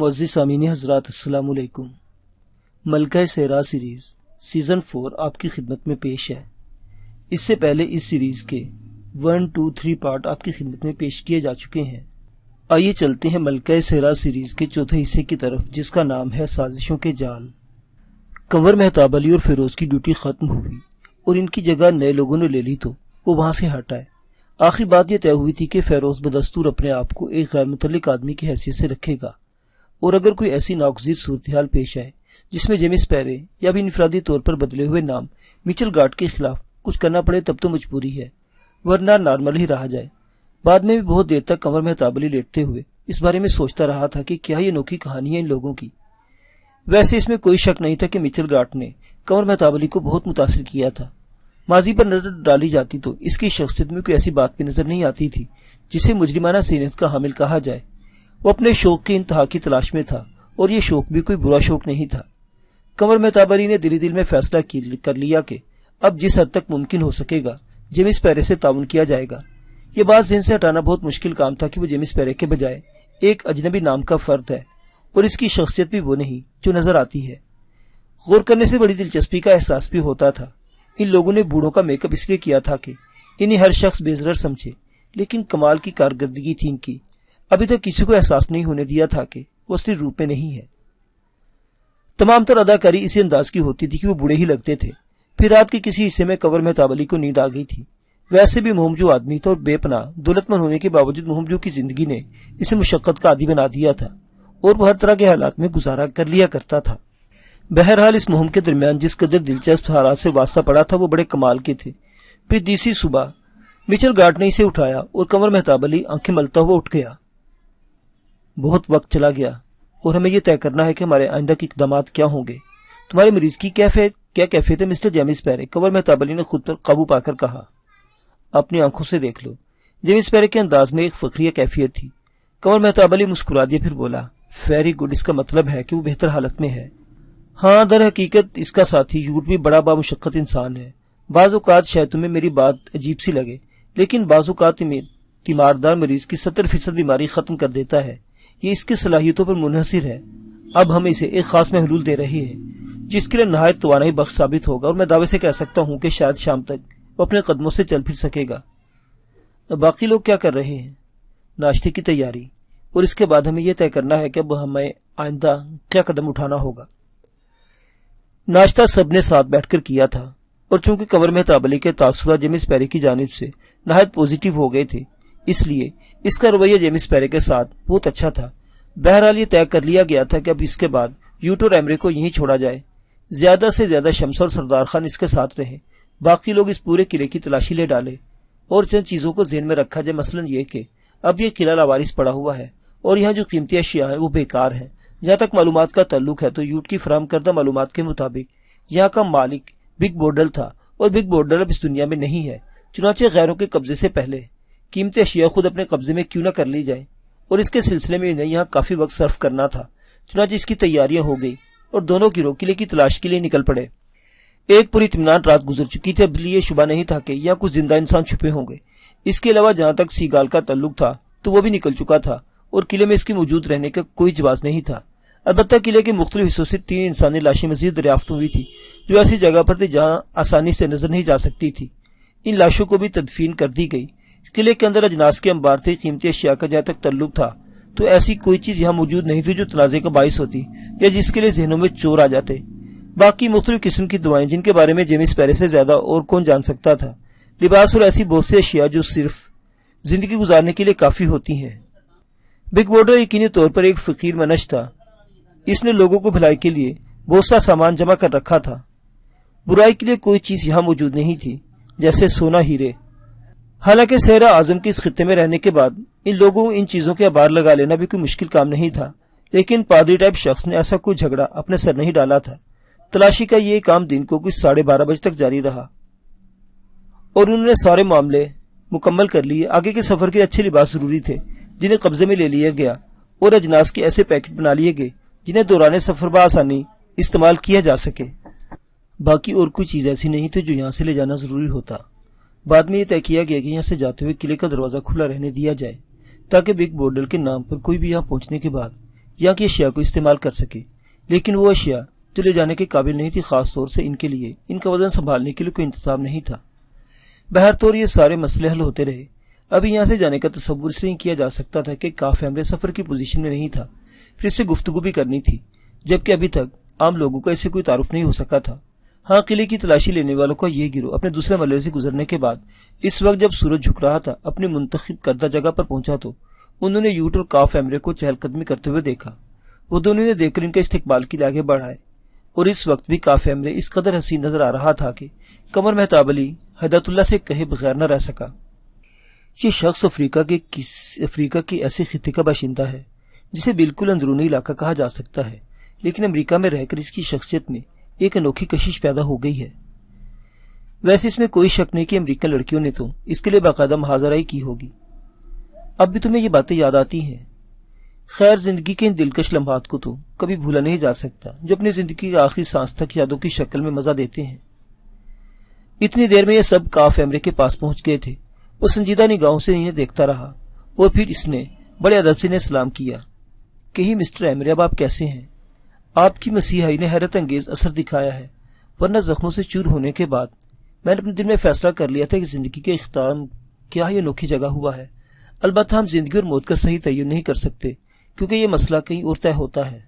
معزز سامعین حضرات السلام علیکم۔ ملکہ سیرا سیریز سیزن 4 آپ کی خدمت میں پیش ہے۔ اس سے پہلے اس سیریز کے 1، 2، 3 پارٹ آپ کی خدمت میں پیش کیے جا چکے ہیں۔ آئیے چلتے ہیں ملکہ سیرا سیریز کے چوتھے حصے کی طرف، جس کا نام ہے سازشوں کے جال۔ کنور مہتاب علی اور فیروز کی ڈیوٹی ختم ہوئی اور ان کی جگہ نئے لوگوں نے لے لی تو وہ وہاں سے ہٹ آئے۔ آخری بات یہ طے ہوئی تھی کہ فیروز بدستور اپنے آپ کو ایک غیر متعلق آدمی کی حیثیت سے رکھے گا، اور اگر کوئی ایسی ناگزیر صورتحال پیش آئے جس میں جیمس پیرے یا بھی انفرادی طور پر بدلے ہوئے نام میچل گارٹ کے خلاف کچھ کرنا پڑے تب تو مجبوری ہے، ورنہ نارمل ہی رہا جائے۔ بعد میں بھی بہت دیر تک کنور مہتاب علی لیٹتے ہوئے اس بارے میں سوچتا رہا تھا کہ کیا یہ انوکھی کہانی ہے ان لوگوں کی۔ ویسے اس میں کوئی شک نہیں تھا کہ میچل گارٹ نے کنور مہتاب علی کو بہت متاثر کیا تھا۔ ماضی پر نظر ڈالی جاتی تو اس کی شخصیت میں کوئی ایسی بات بھی نظر نہیں آتی تھی جسے مجرمانہ سینت کا حامل کہا جائے۔ وہ اپنے شوق کی انتہا کی تلاش میں تھا، اور یہ شوق بھی کوئی برا شوق نہیں تھا۔ کنور مہتاب علی نے دل میں فیصلہ کر لیا کہ اب جس حد تک ممکن ہو سکے گا جیمس پیرے سے تعاون کیا جائے گا۔ یہ بات ذہن سے ہٹانا بہت مشکل کام تھا کہ وہ جیمس پیرے کے بجائے ایک اجنبی نام کا فرد ہے، اور اس کی شخصیت بھی وہ نہیں جو نظر آتی ہے۔ غور کرنے سے بڑی دلچسپی کا احساس بھی ہوتا تھا۔ ان لوگوں نے بوڑھوں کا میک اپ اس لیے کیا تھا کہ انہیں ہر شخص بے ضرر سمجھے، لیکن کمال کی کارکردگی تھی ان کی۔ ابھی تک کسی کو احساس نہیں ہونے دیا تھا کہ وہ اصلی روپ میں نہیں ہے۔ تمام تر اداکاری اسی انداز کی ہوتی تھی کہ وہ بوڑھے ہی لگتے تھے۔ پھر رات کے کسی حصے میں کنور مہتاب علی کو نیند آ گئی تھی۔ ویسے بھی مہمجو آدمی تھا، اور بے پناہ دولت مند ہونے کے باوجود مہمجو کی زندگی نے اسے مشقت کا عادی بنا دیا تھا، اور وہ ہر طرح کے حالات میں گزارا کر لیا کرتا تھا۔ بہرحال اس مہم کے درمیان جس قدر دلچسپ حالات سے واسطہ پڑا تھا وہ بڑے کمال کے تھے۔ پھر تیسری صبح میچل گارٹ نے اسے اٹھایا اور کنور مہتاب علی آنکھیں ملتا ہوا اٹھ گیا۔ بہت وقت چلا گیا اور ہمیں یہ طے کرنا ہے کہ ہمارے آئندہ کے اقدامات کیا ہوں گے۔ تمہارے مریض کی کیا کیفیت ہے مسٹر جیمس پیرے؟ کنور مہتاب علی نے خود پر قابو پا کر کہا۔ اپنی آنکھوں سے دیکھ لو۔ جیمس پیرے کے انداز میں ایک فخریہ کیفیت تھی۔ کنور مہتاب علی مسکرا دیا، پھر بولا، ویری گڈ، اس کا مطلب ہے کہ وہ بہتر حالت میں ہے۔ ہاں، در حقیقت اس کا ساتھی یوٹ بھی بڑا بامشقت انسان ہے۔ بعض اوقات شاید تمہیں میری بات عجیب سی لگے، لیکن بعض اوقات تیماردار مریض کی 70% بیماری ختم کر دیتا ہے۔ یہ اس کی صلاحیتوں پر منحصر ہے۔ اب ہم اسے ایک خاص محلول دے رہے ہیں جس کے لیے نہایت توانائی بخش ثابت ہوگا، اور میں دعوے سے کہہ سکتا ہوں کہ شاید شام تک وہ اپنے قدموں سے چل پھر سکے گا۔ باقی لوگ کیا کر رہے ہیں؟ ناشتے کی تیاری، اور اس کے بعد ہمیں یہ طے کرنا ہے کہ اب ہمیں آئندہ کیا قدم اٹھانا ہوگا۔ ناشتہ سب نے ساتھ بیٹھ کر کیا تھا، اور چونکہ کنور مہتاب علی کے تاثرات جیمس پیرے کی جانب سے نہایت پازیٹیو ہو گئے تھے، اس لیے اس کا رویہ جیمس پیرے کے ساتھ بہت اچھا تھا۔ بہرحال یہ طے کر لیا گیا تھا کہ اب اس کے بعد یوٹ اور ایمرے کو یہیں چھوڑا جائے۔ زیادہ سے زیادہ شمس اور سردار خان اس کے ساتھ رہے، باقی لوگ اس پورے قلعے کی تلاشی لے ڈالے، اور چند چیزوں کو ذہن میں رکھا جائے، مثلا یہ کہ اب یہ قلعہ لاوارث پڑا ہوا ہے، اور یہاں جو قیمتی اشیاء ہیں وہ بیکار ہیں۔ جہاں تک معلومات کا تعلق ہے تو یوٹ کی فراہم کردہ معلومات کے مطابق یہاں کا مالک بگ بورڈل تھا، اور بگ بورڈل اب اس دنیا میں نہیں ہے۔ چنانچہ غیروں کے قبضے سے پہلے قیمتی اشیاء خود اپنے قبضے میں کیوں نہ کر لی جائیں، اور اس کے سلسلے میں انہیں یہاں کافی وقت صرف کرنا تھا۔ چنانچہ اس کی تیاریاں ہو گئی، اور دونوں گروہ قلعے کی تلاش کے لیے نکل پڑے۔ ایک پوری اطمینان رات گزر چکی تھی، اب یہ شبہ نہیں تھا کہ یہاں کچھ زندہ انسان چھپے ہوں گے۔ اس کے علاوہ جہاں تک سیگال کا تعلق تھا تو وہ بھی نکل چکا تھا، اور قلعے میں اس کے موجود رہنے کا کوئی جواز نہیں تھا۔ البتہ قلعے کے مختلف حصوں سے 3 انسانی لاشیں مزید دریافت ہوئی تھی، جو ایسی جگہ پر تھی جہاں آسانی سے نظر نہیں جا سکتی تھی۔ ان لاشوں کو بھی تدفین کر دی گئی۔ قلعے کے اندر اجناس کے انبار تھے، قیمتی اشیاء کا جہاں تک تعلق تھا تو ایسی کوئی چیز یہاں موجود نہیں تھی جو تنازع کا باعث ہوتی یا جس کے لیے ذہنوں میں چور آ جاتے۔ باقی مختلف قسم کی دوائیں جن کے بارے میں جیمس پیرے سے زیادہ اور کون جان سکتا تھا، لباس اور ایسی بہت سی اشیاء جو صرف زندگی گزارنے کے لیے کافی ہوتی ہیں۔ بگ بورڈر یقینی طور پر ایک فقیر منش تھا۔ اس نے لوگوں کو بھلائی کے لیے بہت سا سامان جمع کر رکھا تھا۔ برائی کے لیے کوئی چیز یہاں موجود نہیں تھی، جیسے سونا، ہیرے۔ حالانکہ صحرا اعظم کے اس خطے میں رہنے کے بعد ان لوگوں ان چیزوں کے آبار لگا لینا بھی کوئی مشکل کام نہیں تھا، لیکن پادری ٹائپ شخص نے ایسا کوئی جھگڑا اپنے سر نہیں ڈالا تھا۔ تلاشی کا یہ کام دن کو کچھ 12:30 بجے تک جاری رہا، اور انہوں نے سارے معاملے مکمل کر لیے۔ آگے کے سفر کے اچھے لباس ضروری تھے جنہیں قبضے میں لے لیا گیا، اور اجناس کے ایسے پیکٹ بنا لیے گئے جنہیں دوران سفر بآسانی استعمال کیا جا سکے۔ باقی اور کوئی چیز ایسی نہیں تھی جو یہاں سے لے جانا ضروری ہوتا۔ بعد میں یہ طے کیا گیا کہ یہاں سے جاتے ہوئے قلعے کا دروازہ کھلا رہنے دیا جائے، تاکہ بگ بورڈل کے نام پر کوئی بھی یہاں پہنچنے کے بعد یا کی اشیاء کو استعمال کر سکے، لیکن وہ اشیاء جو لے جانے کے قابل نہیں تھی، خاص طور سے ان کے لیے ان کا وزن سنبھالنے کے لیے کوئی انتظام نہیں تھا۔ بہرطور یہ سارے مسئلے حل ہوتے رہے۔ ابھی یہاں سے جانے کا تصور اس لیے کیا جا سکتا تھا کہ کاف ایمرے سفر کی پوزیشن میں نہیں تھا، پھر اس سے گفتگو بھی کرنی تھی، جبکہ ابھی تک عام لوگوں کا اس سے کوئی تعارف نہیں ہو سکا تھا۔ ہاں، قلعے کی تلاشی لینے والوں کا یہ گروہ اپنے دوسرے مرحلے سے گزرنے کے بعد اس وقت جب سورج جھک رہا تھا اپنی منتخب کردہ جگہ پر پہنچا تو انہوں نے یوٹ اور کاف ایمرے کو چہل قدمی کرتے ہوئے دیکھا۔ وہ دونوں نے دیکھ کر ان کا استقبال کے لیے آگے بڑھائے، اور اس وقت بھی کاف ایمرے اس قدر حسین نظر آ رہا تھا کہ قمر مہتاب علی ہدایت اللہ سے کہے بغیر نہ رہ سکا۔ یہ شخص افریقہ کے ایسے خطے کا باشندہ ہے جسے بالکل اندرونی علاقہ کہا جا سکتا ہے، لیکن امریکہ میں رہ کر اس کی شخصیت میں ایک انوکھی کشش پیدا ہو گئی ہے۔ ویسے اس میں کوئی شک نہیں کہ امریکن لڑکیوں نے تو اس کے لیے باقاعدہ محاذرائی کی ہوگی۔ اب بھی تمہیں یہ باتیں یاد آتی ہیں؟ خیر، زندگی کے ان دلکش لمحات کو تو کبھی بھولا نہیں جا سکتا جو اپنی زندگی کی آخری سانس تک یادوں کی شکل میں مزہ دیتے ہیں۔ اتنی دیر میں یہ سب کاف ایمرے کے پاس پہنچ گئے تھے۔ وہ سنجیدہ نگاہوں سے انہیں دیکھتا رہا اور پھر اس نے بڑے ادب سے انہیں سلام کیا کہ مسٹر ایمرے، اب آپ کیسے ہیں؟ آپ کی مسیحائی نے حیرت انگیز اثر دکھایا ہے، ورنہ زخموں سے چور ہونے کے بعد میں نے اپنے دل میں فیصلہ کر لیا تھا کہ زندگی کے اختتام کیا ہی انوکھی جگہ ہوا ہے۔ البتہ ہم زندگی اور موت کا صحیح تعین نہیں کر سکتے کیونکہ یہ مسئلہ کہیں اور طے ہوتا ہے۔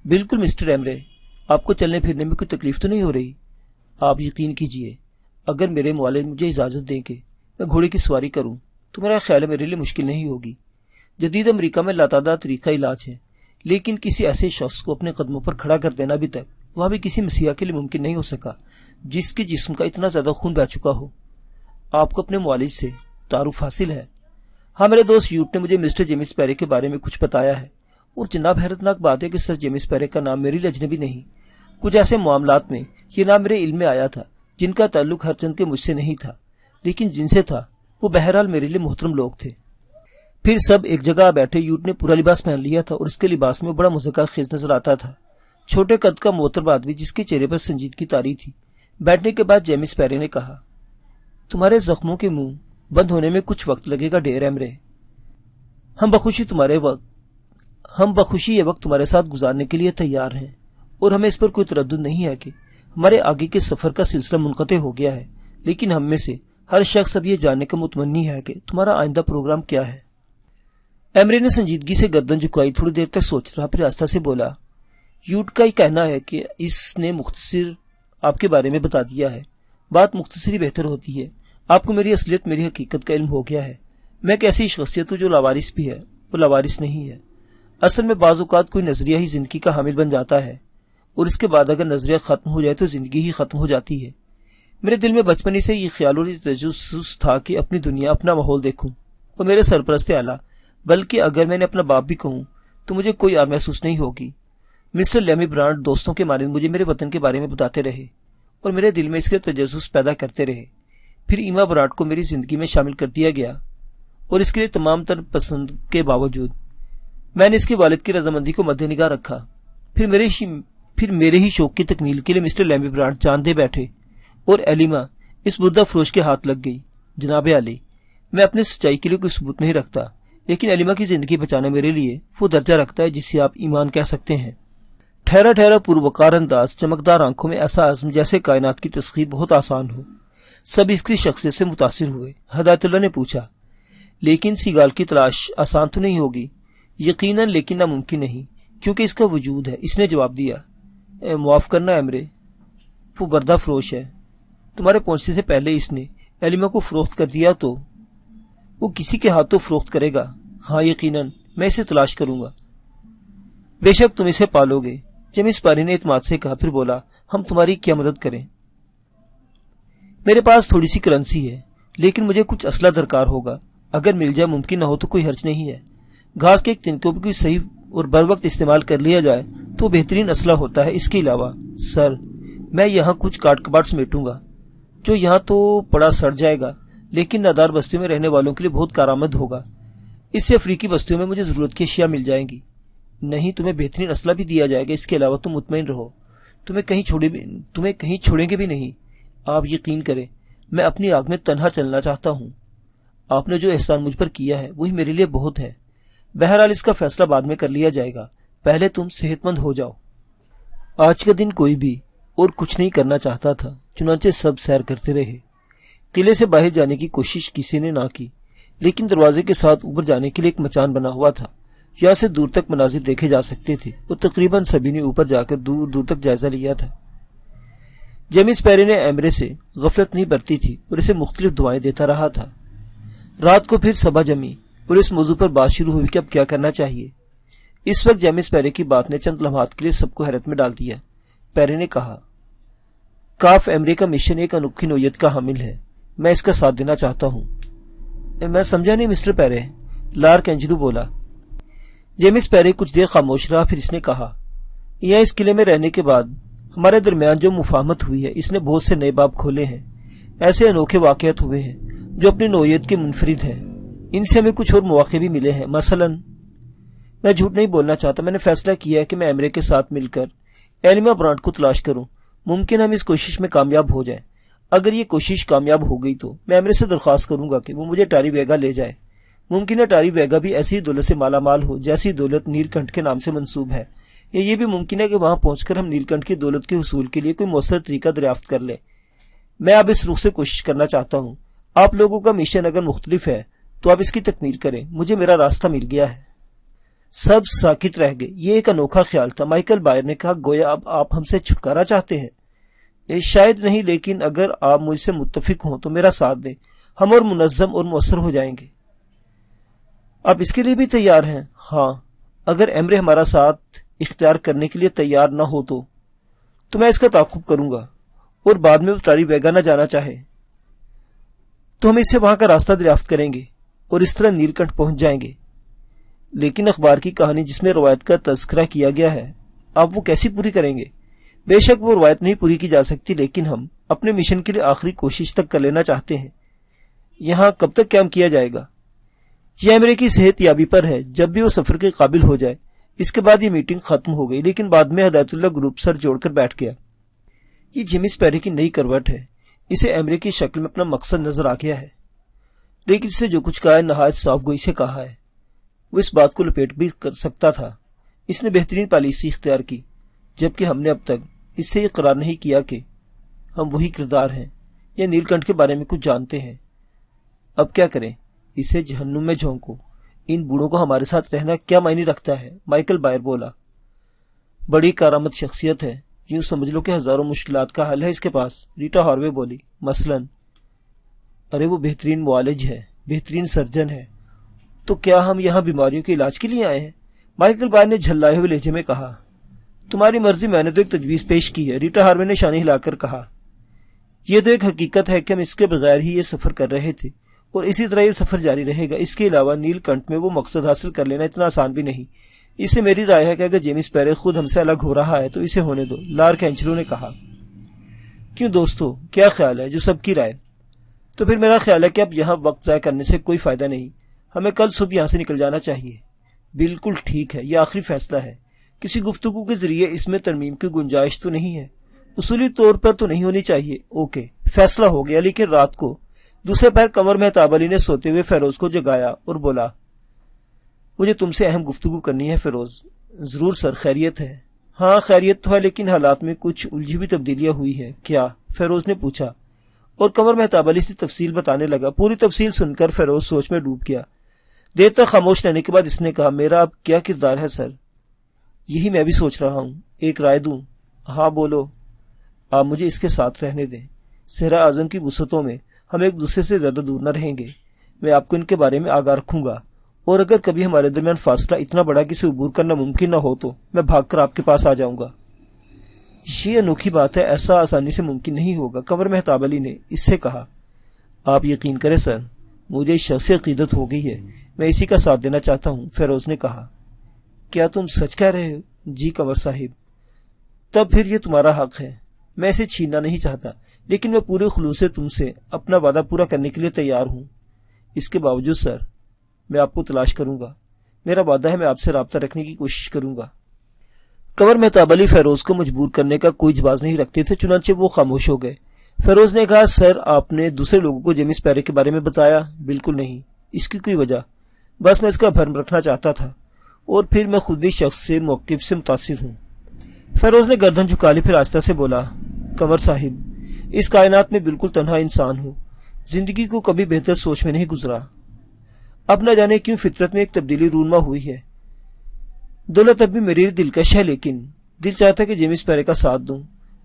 بالکل مسٹر ایمرے، آپ کو چلنے پھرنے میں کوئی تکلیف تو نہیں ہو رہی؟ آپ یقین کیجئے، اگر میرے والد مجھے اجازت دیں کہ میں گھوڑے کی سواری کروں تو میرا خیال ہے میرے لیے مشکل نہیں ہوگی۔ جدید امریکہ میں لاتعداد طریقہ علاج ہے، لیکن کسی ایسے شخص کو اپنے قدموں پر کھڑا کر دینا ابھی تک وہاں بھی کسی مسیحا کے لیے ممکن نہیں ہو سکا جس کے جسم کا اتنا زیادہ خون بہہ چکا ہو۔ آپ کو اپنے والد سے تعارف حاصل ہے؟ ہاں، میرے دوست یوٹ نے مجھے مسٹر جیمس پیرے کے بارے میں کچھ بتایا ہے، اور جناب حیرتناک بات ہے کہ سر جیمس پیرے کا نام میرے لیے اجنبی نہیں۔ کچھ ایسے معاملات میں یہ نام میرے علم میں آیا تھا جن کا تعلق ہر چند کے مجھ سے نہیں تھا، لیکن جن سے تھا وہ بہرحال میرے لیے محترم لوگ تھے۔ پھر سب ایک جگہ بیٹھے۔ یوٹ نے پورا لباس پہن لیا تھا اور اس کے لباس میں بڑا مذاکرہ خیز نظر آتا تھا۔ چھوٹے قد کا محترم آدمی جس کے چہرے پر سنجیدگی طاری تھی۔ بیٹھنے کے بعد جیمس پیرے نے کہا، تمہارے زخموں کے منہ بند ہونے میں کچھ وقت لگے گا ڈیر ایمرے۔ ہم بخوشی یہ وقت تمہارے ساتھ گزارنے کے لیے تیار ہیں، اور ہمیں اس پر کوئی تردد نہیں ہے کہ ہمارے آگے کے سفر کا سلسلہ منقطع ہو گیا ہے، لیکن ہم میں سے ہر شخص اب یہ جاننے کا متمنی ہے کہ تمہارا آئندہ پروگرام کیا ہے۔ ایمرے نے سنجیدگی سے گردن جھکائی، تھوڑی دیر تک سوچ رہا، پھر آہستہ سے بولا، یوٹ کا یہ کہنا ہے کہ اس نے مختصر آپ کے بارے میں بتا دیا ہے۔ بات مختصری بہتر ہوتی ہے۔ آپ کو میری اصلیت، میری حقیقت کا علم ہو گیا ہے۔ میں ایک ایسی شخصیت ہوں جو لاوارث بھی ہے، وہ لاوارث نہیں ہے۔ اصل میں بعض اوقات کوئی نظریہ ہی زندگی کا حامل بن جاتا ہے، اور اس کے بعد اگر نظریہ ختم ہو جائے تو زندگی ہی ختم ہو جاتی ہے۔ میرے دل میں بچپن ہی سے یہ خیال اور تجسس تھا کہ اپنی دنیا، اپنا ماحول دیکھوں، اور میرے سرپرست اعلیٰ، بلکہ اگر میں نے اپنا باپ بھی کہوں تو مجھے کوئی اور محسوس نہیں ہوگی۔ مسٹر لیمی برانڈ دوستوں کے مانند مجھے میرے وطن کے بارے میں بتاتے رہے اور میرے دل میں اس کے تجسس پیدا کرتے رہے۔ پھر ایما برانڈ کو میری زندگی میں شامل کر دیا گیا، اور اس کے لیے تمام تر پسند کے باوجود میں نے اس کے والد کی رضامندی کو مد نگاہ رکھا۔ پھر میرے ہی شوق کی تکمیل کے لیے مسٹر لیمی برانڈ جان دے بیٹھے، اور ایلیما اس بردہ فروش کے ہاتھ لگ گئی۔ جناب علی، میں اپنے سچائی کے لیے کوئی ثبوت نہیں رکھتا، لیکن ایلیما کی زندگی بچانا میرے لیے وہ درجہ رکھتا ہے جسے آپ ایمان کہہ سکتے ہیں۔ ٹھہرا پروقار انداز، چمکدار آنکھوں میں ایسا عزم جیسے کائنات کی تسخیر بہت آسان ہو۔ سب اس کی شخصیت سے متاثر ہوئے۔ ہدایت اللہ نے پوچھا، لیکن سیگال کی تلاش آسان تو نہیں ہوگی؟ یقیناً، لیکن ناممکن نہیں، کیونکہ اس کا وجود ہے۔ اس نے جواب دیا، معاف کرنا ایمرے، وہ بردہ فروش ہے۔ تمہارے پہنچنے سے پہلے اس نے ایلیما کو فروخت کر دیا، تو وہ کسی کے ہاتھ تو فروخت کرے گا۔ ہاں، یقیناً میں اسے تلاش کروں گا۔ بے شک تم اسے پالو گے، جیمس پیری نے اعتماد سے کہا، پھر بولا، ہم تمہاری کیا مدد کریں؟ میرے پاس تھوڑی سی کرنسی ہے، لیکن مجھے کچھ اسلحہ درکار ہوگا۔ اگر مل جائے، ممکن نہ ہو تو کوئی حرج نہیں ہے۔ گھاس کے ایک تنکے کو صحیح اور بر وقت استعمال کر لیا جائے تو بہترین اسلحہ ہوتا ہے۔ اس کے علاوہ سر، میں یہاں کچھ کاٹ کباڑ سمیٹوں گا جو یہاں تو پڑا سڑ جائے گا، لیکن نادار بستیوں میں رہنے والوں کے لیے بہت کارآمد ہوگا۔ اس سے افریقی بستیوں میں مجھے ضرورت کی اشیاء مل جائیں گی۔ نہیں، تمہیں بہترین اسلحہ بھی دیا جائے گا۔ اس کے علاوہ تم مطمئن رہو، تمہیں کہیں چھوڑیں گے بھی نہیں۔ آپ یقین کریں، میں اپنی آگ میں تنہا چلنا چاہتا ہوں۔ آپ نے جو احسان مجھ پر کیا ہے وہی میرے لیے بہت ہے۔ بہرحال اس کا فیصلہ بعد میں کر لیا جائے گا، پہلے تم صحت مند ہو جاؤ۔ آج کا دن کوئی بھی اور کچھ نہیں کرنا چاہتا تھا، چنانچہ سب سیر کرتے رہے۔ قلعے سے باہر جانے کی کوشش کسی نے نہ کی، لیکن دروازے کے ساتھ اوپر جانے کے لیے ایک مچان بنا ہوا تھا، یہاں سے دور تک مناظر دیکھے جا سکتے تھے، اور تقریباً سبھی نے اوپر جا کر دور دور تک جائزہ لیا تھا۔ جیمس پیری نے ایمرے سے غفلت نہیں برتی تھی اور اسے مختلف دعائیں دیتا رہا تھا۔ رات کو پھر صبح جمی اور اس موضوع پر بات شروع ہوئی کہ اب کیا کرنا چاہیے۔ اس وقت جیمس پیری کی بات نے چند لمحات کے لیے سب کو حیرت میں ڈال دیا۔ پیری نے کہا، کاف ایمرے کا مشن ایک انوکھی نوعیت کا حامل ہے، میں اس کا ساتھ دینا چاہتا ہوں۔ میں سمجھا نہیں مسٹر پیری، لارک اینجلو بولا۔ جیمس پیری کچھ دیر خاموش رہا، پھر اس نے کہا، یہاں اس قلعے میں رہنے کے بعد ہمارے درمیان جو مفاہمت ہوئی ہے اس نے بہت سے نئے باب کھولے ہیں، ایسے انوکھے واقعات ہوئے ہیں جو اپنی نوعیت کے منفرد ہیں، ان سے ہمیں کچھ اور مواقع بھی ملے ہیں۔ مثلاً میں جھوٹ نہیں بولنا چاہتا، میں نے فیصلہ کیا ہے کہ میں ایمرے کے ساتھ مل کر ایلما برانڈ کو تلاش کروں، ممکن ہم اس کوشش میں کامیاب ہو جائیں۔ اگر یہ کوشش کامیاب ہو گئی تو میں ایمرے سے درخواست کروں گا کہ وہ مجھے ٹاری ویگا لے جائے۔ ممکن ہے ٹاری ویگا بھی ایسی دولت سے مالا مال ہو جیسی دولت نیل کنٹھ کے نام سے منسوب ہے، یا یہ بھی ممکن ہے کہ وہاں پہنچ کر ہم نیل کنٹھ کی دولت کے حصول کے لیے کوئی مؤثر طریقہ دریافت کر لیں۔ میں اب اس رخ سے کوشش کرنا چاہتا ہوں۔ آپ لوگوں کا مشن اگر مختلف ہے تو آپ اس کی تکمیل کریں، مجھے میرا راستہ مل گیا ہے۔ سب ساکت رہ گئے۔ یہ ایک انوکھا خیال تھا۔ مائیکل بائر نے کہا، گویا اب آپ ہم سے چھٹکارا چاہتے ہیں۔ شاید نہیں، لیکن اگر آپ مجھ سے متفق ہوں تو میرا ساتھ دیں، ہم اور منظم اور مؤثر ہو جائیں گے۔ آپ اس کے لیے بھی تیار ہیں؟ ہاں، اگر ایمرے ہمارا ساتھ اختیار کرنے کے لیے تیار نہ ہو تو میں اس کا تعاقب کروں گا، اور بعد میں وہ ٹاری ویگا نہ جانا چاہے تو ہم اسے وہاں کا راستہ دریافت کریں گے اور اس طرح نیل کنٹھ پہنچ جائیں گے۔ لیکن اخبار کی کہانی جس میں روایت کا تذکرہ کیا گیا ہے، آپ وہ کیسی پوری کریں گے؟ بے شک وہ روایت نہیں پوری کی جا سکتی، لیکن ہم اپنے مشن کے لیے آخری کوشش تک کر لینا چاہتے ہیں۔ یہاں کب تک قیام کیا جائے گا؟ یہ ایمرے کی صحت یابی پر ہے، جب بھی وہ سفر کے قابل ہو جائے۔ اس کے بعد یہ میٹنگ ختم ہو گئی، لیکن بعد میں ہدایت اللہ گروپ سر جوڑ کر بیٹھ گیا۔ یہ جیمس پیری کی نئی کروٹ ہے، اسے ایمرے کی شکل میں اپنا مقصد نظر آ گیا ہے، لیکن اس سے جو کچھ کہا ہے نہایت صاف گوئی سے کہا ہے۔ وہ اس بات کو لپیٹ بھی کر سکتا تھا۔ اس نے بہترین پالیسی اختیار کی، جبکہ ہم نے اب تک اس سے یہ قرار نہیں کیا کہ ہم وہی کردار ہیں یا نیل کنٹھ کے بارے میں کچھ جانتے ہیں۔ اب کیا کریں؟ اسے جہنم میں جھونکو۔ ان بوڑھوں کو ہمارے ساتھ رہنا کیا معنی رکھتا ہے؟ مائیکل بائر بولا۔ بڑی کارآمد شخصیت ہے، یوں سمجھ لو کہ ہزاروں مشکلات کا حل ہے اس کے پاس، ریٹا ہاروے بولی۔ مثلاً ارے وہ بہترین معالج ہے، بہترین سرجن ہے، تو کیا ہم یہاں بیماریوں کے علاج کے لیے آئے ہیں؟ مائیکل بائر نے جھلائے ہوئے لہجے میں کہا۔ تمہاری مرضی، میں نے تو ایک تجویز پیش کی ہے، ریٹا ہاروے نے شانیں ہلا کر کہا۔ یہ تو ایک حقیقت ہے کہ ہم اس کے بغیر ہی یہ سفر کر رہے تھے، اور اسی طرح یہ سفر جاری رہے گا۔ اس کے علاوہ نیل کنٹھ میں وہ مقصد حاصل کر لینا اتنا آسان بھی نہیں۔ اس سے میری رائے ہے کہ اگر جیمس پیری خود ہم سے الگ ہو رہا ہے تو اسے ہونے دو، لارک اینجلو نے کہا۔ کیوں دوستو، کیا خیال ہے؟ جو سب کی رائے۔ تو پھر میرا خیال ہے کہ اب یہاں وقت ضائع کرنے سے کوئی فائدہ نہیں، ہمیں کل صبح یہاں سے نکل جانا چاہیے۔ بالکل ٹھیک ہے، یہ آخری فیصلہ ہے۔ کسی گفتگو کے ذریعے اس میں ترمیم کی گنجائش تو نہیں ہے؟ اصولی طور پر تو نہیں ہونی چاہیے۔ اوکے، فیصلہ ہو گیا۔ لیکن رات کو دوسرے پہر قمر مہتاب علی نے سوتے ہوئے فیروز کو جگایا اور بولا، مجھے تم سے اہم گفتگو کرنی ہے فیروز۔ ضرور سر، خیریت ہے؟ ہاں خیریت تو ہے، لیکن حالات میں کچھ الجھی ہوئی تبدیلیاں ہوئی ہیں۔ کیا؟ فیروز نے پوچھا، اور قمر مہتاب علی سے تفصیل بتانے لگا۔ پوری تفصیل سن کر فیروز سوچ میں ڈوب گیا۔ دیر تک خاموش رہنے کے بعد اس نے کہا، میرا اب کیا کردار ہے سر؟ یہی میں بھی سوچ رہا ہوں، ایک رائے دوں؟ ہاں بولو۔ آپ مجھے اس کے ساتھ رہنے دیں۔ صحرا اعظم کی وسعتوں میں ہم ایک دوسرے سے زیادہ دور نہ رہیں گے۔ میں آپ کو ان کے بارے میں آگاہ رکھوں گا، اور اگر کبھی ہمارے درمیان فاصلہ اتنا بڑا کہ اسے عبور کرنا ممکن نہ ہو تو میں بھاگ کر آپ کے پاس آ جاؤں گا۔ یہ انوکھی بات ہے، ایسا آسانی سے ممکن نہیں ہوگا، قمر مہتاب علی نے اس سے کہا۔ آپ یقین کریں سر، مجھے اس شخص سے عقیدت ہو گئی ہے، میں اسی کا ساتھ دینا چاہتا ہوں، فیروز نے کہا۔ کیا تم سچ کہہ رہے ہو؟ جی قمر صاحب۔ تب پھر یہ تمہارا حق ہے، میں اسے چھیننا نہیں چاہتا، لیکن میں پورے خلوص سے تم سے اپنا وعدہ پورا کرنے کے لیے تیار ہوں۔ اس کے باوجود سر، میں آپ کو تلاش کروں گا، میرا وعدہ ہے، میں آپ سے رابطہ رکھنے کی کوشش کروں گا۔ قمر مہتاب علی فیروز کو مجبور کرنے کا کوئی جواز نہیں رکھتے تھے، چنانچہ وہ خاموش ہو گئے۔ فیروز نے کہا، سر آپ نے دوسرے لوگوں کو جیمس پیری کے بارے میں بتایا؟ بالکل نہیں۔ اس کی کوئی وجہ؟ بس میں اس کا بھرم رکھنا چاہتا تھا، اور پھر میں خود بھی شخص سے موقف سے متاثر ہوں۔ فیروز نے گردن جھکا لی، پھر آہستہ سے بولا، قمر صاحب، اس کائنات میں بالکل تنہا انسان ہوں، زندگی کو کبھی بہتر سوچ میں نہیں گزرا۔ اب نہ جانے کیوں فطرت میں ایک تبدیلی رونما ہوئی ہے۔ دولت اب بھی میرے لیے دلکش ہے، لیکن دل چاہتا ہے کہ جیمس پیرے کا ساتھ دوں۔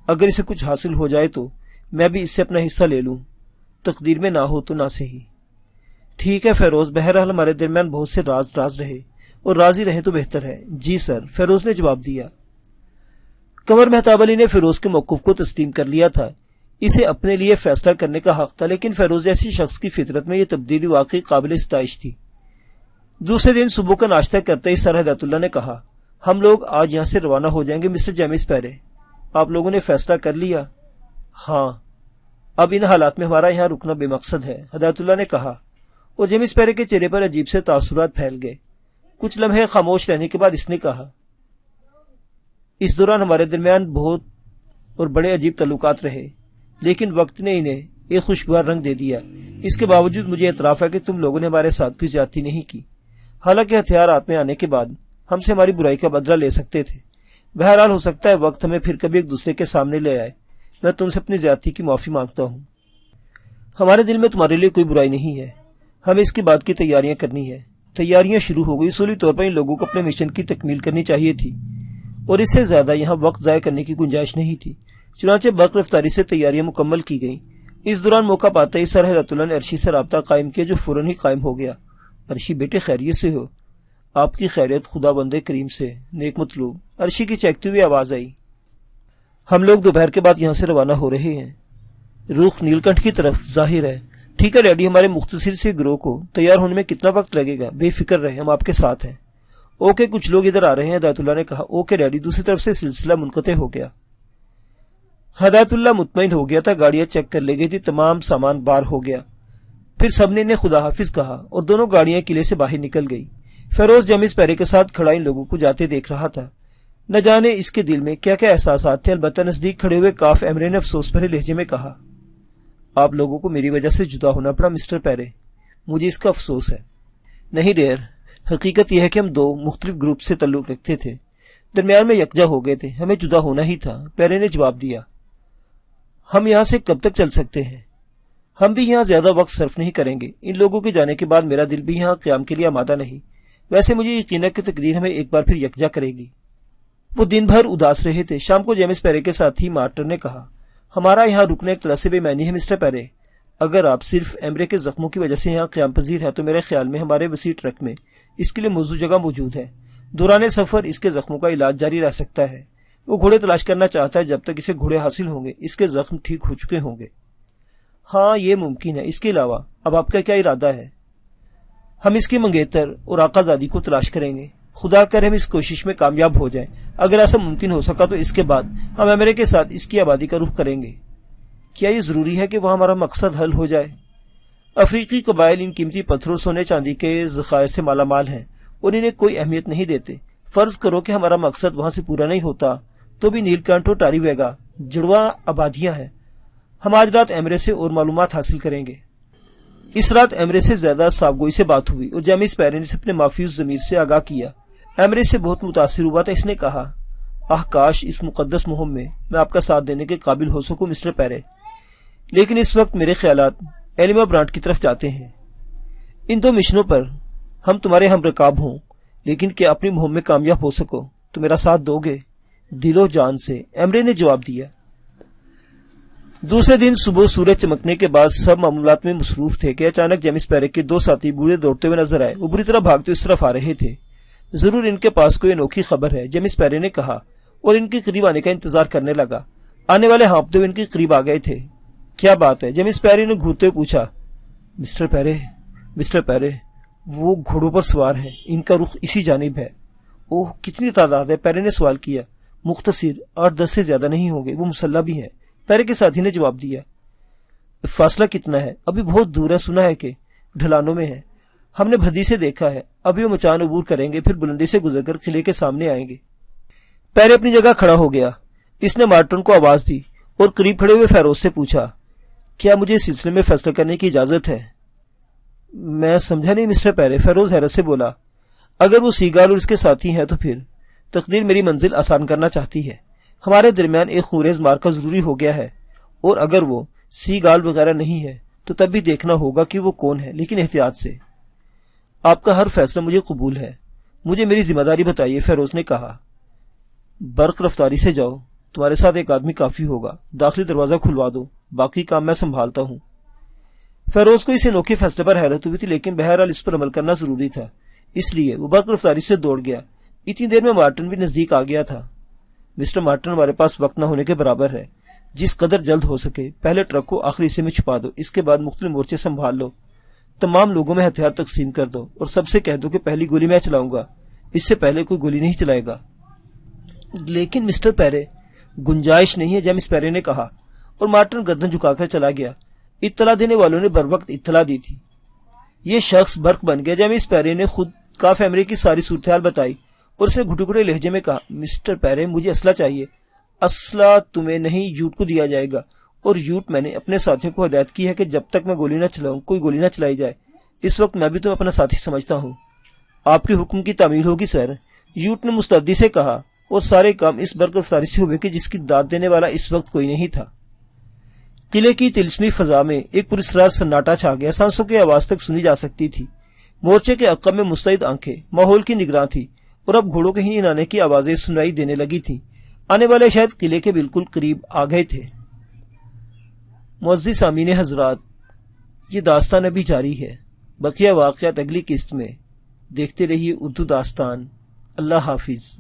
اگر اسے کچھ حاصل ہو جائے تو میں بھی اس سے اپنا حصہ لے لوں، تقدیر میں نہ ہو تو نہ صحیح۔ ٹھیک ہے فیروز، بہرحال ہمارے درمیان بہت سے راز رہے، اور راضی رہیں تو بہتر ہے۔ جی سر، فیروز نے جواب دیا۔ قمر مہتاب علی نے فیروز کے موقف کو تسلیم کر لیا تھا۔ اسے اپنے لیے فیصلہ کرنے کا حق تھا، لیکن فیروز جیسی شخص کی فطرت میں یہ تبدیلی واقعی قابل ستائش تھی۔ دوسرے دن صبح کا ناشتہ کرتے ہی سر ہدایت اللہ نے کہا، ہم لوگ آج یہاں سے روانہ ہو جائیں گے مسٹر جیمس پیرے۔ آپ لوگوں نے فیصلہ کر لیا؟ ہاں، اب ان حالات میں ہمارا یہاں رکنا بے مقصد ہے، ہدایت اللہ نے کہا، اور جیمس پیرے کے چہرے پر عجیب سے تاثرات پھیل گئے۔ کچھ لمحے خاموش رہنے کے بعد اس نے کہا، اس دوران ہمارے درمیان بہت اور بڑے عجیب تعلقات رہے، لیکن وقت نے انہیں ایک خوشگوار رنگ دے دیا۔ اس کے باوجود مجھے اعتراف ہے کہ تم لوگوں نے ہمارے ساتھ کوئی زیادتی نہیں کی، حالانکہ ہتھیار ہاتھ میں آنے کے بعد ہم سے ہماری برائی کا بدلہ لے سکتے تھے۔ بہرحال ہو سکتا ہے وقت ہمیں پھر کبھی ایک دوسرے کے سامنے لے آئے۔ میں تم سے اپنی زیادتی کی معافی مانگتا ہوں۔ ہمارے دل میں تمہارے لیے کوئی برائی نہیں ہے، ہمیں اس کے بعد کی تیاریاں کرنی ہے۔ تیاریاں شروع ہو گئی۔ اصولی طور پر ان لوگوں کو اپنے مشن کی تکمیل کرنی چاہیے تھی، اور اس سے زیادہ یہاں وقت ضائع کرنے کی گنجائش نہیں تھی۔ چنانچہ برق رفتاری سے تیاریاں مکمل کی گئیں۔ اس دوران موقع پاتے ہی سر ہدایت اللہ نے عرشی سے رابطہ قائم کیا، جو فوراً ہی قائم ہو گیا۔ عرشی بیٹے، خیریت سے ہو؟ آپ کی خیریت خدا بندے کریم سے نیک مطلوب، عرشی کی چہکتی ہوئی آواز آئی۔ ہم لوگ دوپہر کے بعد یہاں سے روانہ ہو رہے ہیں، رخ نیل کنٹھ کی طرف ظاہر ہے۔ ٹھیک ہے ڈیڈی، ہمارے مختصر سے گروہ کو تیار ہونے میں کتنا وقت لگے گا؟ بے فکر رہے، ہم آپ کے ساتھ ہیں۔ اوکے، کچھ لوگ ادھر آ رہے ہیں، ہدایت اللہ نے کہا۔ Okay daddy. دوسری طرف سے سلسلہ منقطع ہو گیا۔ ہدایت اللہ مطمئن ہو گیا تھا، گاڑیاں چیک کر لی گئی تھی، تمام سامان بار ہو گیا۔ پھر سب نے انہیں خدا حافظ کہا اور دونوں گاڑیاں قلعے سے باہر نکل گئی۔ فیروز جیمس پیرے کے ساتھ کھڑا ان لوگوں کو جاتے دیکھ رہا تھا۔ نہ جانے اس کے دل میں کیا کیا احساسات تھے۔ البتہ نزدیک کھڑے ہوئے کاف ایمرے نے افسوس بھرے لہجے میں کہا، آپ لوگوں کو میری وجہ سے جدا ہونا پڑا مسٹر پیرے، مجھے اس کا افسوس ہے۔ نہیں ڈیئر، حقیقت یہ ہے کہ ہم دو مختلف گروپ سے تعلق رکھتے تھے، درمیان میں یکجا ہو گئے تھے، ہمیں جدا ہونا ہی تھا۔ پیرے نے جواب دیا۔ ہم یہاں سے کب تک چل سکتے ہیں؟ ہم بھی یہاں زیادہ وقت صرف نہیں کریں گے۔ ان لوگوں کے جانے کے بعد میرا دل بھی یہاں قیام کے لیے آمادہ نہیں۔ ویسے مجھے یقین ہے کہ تقدیر ہمیں ایک بار پھر یکجا کرے گی۔ وہ دن بھر اداس رہے تھے۔ شام کو جیمس پیرے کے ساتھی مارٹر نے کہا، ہمارا یہاں رکنا ایک طرح سے بے معنی ہے مسٹر پیرے۔ اگر آپ صرف ایمرے کے زخموں کی وجہ سے یہاں قیام پذیر ہیں تو میرے خیال میں ہمارے وسیع ٹرک میں اس کے لیے موزوں جگہ موجود ہے۔ دوران سفر اس کے زخموں کا علاج جاری رہ سکتا ہے۔ وہ گھوڑے تلاش کرنا چاہتا ہے جب تک اسے گھوڑے حاصل ہوں گے، اس کے زخم ٹھیک ہو چکے ہوں گے۔ ہاں، یہ ممکن ہے۔ اس کے علاوہ اب آپ کا کیا ارادہ ہے؟ ہم اس کی منگیتر اور آقا زادی کو تلاش کریں گے۔ خدا کرے ہم اس کوشش میں کامیاب ہو جائیں۔ اگر ایسا ممکن ہو سکا تو اس کے بعد ہم ایمرے کے ساتھ اس کی آبادی کا رخ کریں گے۔ کیا یہ ضروری ہے کہ وہاں ہمارا مقصد حل ہو جائے؟ افریقی قبائل ان قیمتی پتھروں، سونے چاندی کے ذخائر سے مالا مال ہیں اور انہیں کوئی اہمیت نہیں دیتے۔ فرض کرو کہ ہمارا مقصد وہاں سے پورا نہیں ہوتا تو بھی نیل کنٹھ اور ٹاری ویگا جڑواں آبادیاں ہیں۔ ہم آج رات ایمرے سے اور معلومات حاصل کریں گے۔ اس رات ایمرے سے زیادہ صاف گوئی سے بات ہوئی اور جیمس پیرے نے اپنے مافیوز ضمیر سے آگاہ کیا۔ ایمرے سے بہت متاثر ہوا تھا۔ اس نے کہا، کاش اس مقدس مہم میں میں آپ کا ساتھ دینے کے قابل ہو سکوں مسٹر پیرے، لیکن اس وقت میرے خیالات ایلما برانٹ کی طرف جاتے ہیں۔ ان دو مشنوں پر ہم تمہارے ہم رکاب ہوں، لیکن کیا اپنی مہم میں کامیاب ہو سکو تو میرا ساتھ دو گے؟ دل و جان سے، ایمرے نے جواب دیا۔ دوسرے دن صبح سورج چمکنے کے بعد سب معمولات میں مصروف تھے کہ اچانک جیمس پیرے کے دو ساتھی بوڑھے دوڑتے ہوئے نظر آئے۔ وہ بری طرح بھاگتے اس طرف آ رہے تھے۔ ضرور ان کے پاس کوئی انوکھی خبر ہے، جیمس پیرے نے کہا اور ان کے قریب آنے کا انتظار کرنے لگا۔ آنے والے ہانپتے ہوئے ان کے قریب آ گئے تھے۔ کیا بات ہے؟ جیمس پیرے نے گھورتے ہوئے پوچھا۔ مسٹر پیرے، وہ گھوڑوں پر سوار ہیں، ان کا رخ اسی جانب ہے۔ اوہ، کتنی تعداد ہے؟ پیرے نے سوال کیا۔ مختصر 8-10 سے زیادہ نہیں ہوں گے، وہ مسلح بھی ہیں، پیرے کے ساتھی نے جواب دیا۔ فاصلہ کتنا ہے؟ ابھی بہت دور ہے، سنا ہے کہ ڈھلانوں میں ہے، ہم نے بھدی سے دیکھا ہے۔ ابھی وہ مچان عبور کریں گے، پھر بلندی سے گزر کر قلعے کے سامنے آئیں گے۔ پیرے اپنی جگہ کھڑا ہو گیا۔ اس نے مارٹن کو آواز دی اور قریب کھڑے ہوئے فیروز سے پوچھا، کیا مجھے اس سلسلے میں فیصلہ کرنے کی اجازت ہے؟ میں سمجھا نہیں مسٹر پیرے، فیروز حیرت سے بولا۔ اگر وہ سیگال اور اس کے ساتھی ہیں تو پھر تقدیر میری منزل آسان کرنا چاہتی ہے۔ ہمارے درمیان ایک خوریز مارکا ضروری ہو گیا ہے، اور اگر وہ سیگال وغیرہ نہیں ہے تو تب بھی دیکھنا ہوگا کہ وہ کون ہے، لیکن احتیاط سے۔ آپ کا ہر فیصلہ مجھے قبول ہے، مجھے میری ذمہ داری بتائیے، فیروز نے کہا۔ برق رفتاری سے جاؤ، تمہارے ساتھ ایک آدمی کافی ہوگا، داخلی دروازہ کھلوا دو، باقی کام میں سنبھالتا ہوں۔ فیروز کو اس انوکھے فیصلے پر حیرت ہوئی تھی، لیکن بہرحال اس پر عمل کرنا ضروری تھا، اس لیے وہ برق رفتاری سے دوڑ گیا۔ اتنی دیر میں مارٹن بھی نزدیک آ گیا تھا۔ مسٹر مارٹن، ہمارے پاس وقت نہ ہونے کے برابر ہے، جس قدر جلد ہو سکے پہلے ٹرک کو آخری حصے میں چھپا دو، اس کے بعد مختلف مورچے سنبھال لو، تمام لوگوں میں ہتھیار تقسیم کر دو، اور سب سے کہہ دو کہ پہلی گولی میں چلاؤں گا، اس سے پہلے کوئی گولی نہیں چلائے گا۔ لیکن مسٹر پیرے، گنجائش نہیں ہے، جیمس پیرے نے کہا، اور مارٹن گردن جھکا کر چلا گیا۔ اطلاع دینے والوں نے بروقت اطلاع دی تھی۔ یہ شخص برق بن گیا۔ جیمس پیرے نے خود کاف ایمری کی ساری صورتحال بتائی، اور اس نے گھٹے گھٹے لہجے میں کہا، مسٹر پیرے، مجھے اسلحہ چاہیے۔ اسلحہ تمہیں نہیں، یوٹ کو دیا جائے گا، اور یوٹ میں نے اپنے ساتھیوں کو ہدایت کی ہے کہ جب تک میں گولی نہ چلاؤں کوئی گولی نہ چلائی جائے۔ اس وقت میں بھی تمہیں اپنا ساتھی سمجھتا ہوں۔ آپ کے حکم کی تعمیل ہوگی سر، یوٹ نے مستعدی سے کہا، اور سارے کام اس برق رفتاری سے ہوئے کہ جس کی داد دینے والا اس وقت کوئی نہیں تھا۔ قلعے کی طلسمی فضا میں ایک پراسرار سناٹا چھا گیا، سانسوں کی آواز تک سنی جا سکتی تھی۔ مورچے کے عقب میں مستعد آنکھیں ماحول کی نگراں تھی، اور اب گھوڑوں کے ہی نانے کی آوازیں سنائی دینے لگی تھیں۔ آنے والے شاید قلعے کے بالکل قریب آ گئے تھے۔ معزز سامعین حضرات، یہ داستان ابھی جاری ہے، بقیہ واقعات اگلی قسط میں۔ دیکھتے رہیے اردو داستان۔ اللہ حافظ۔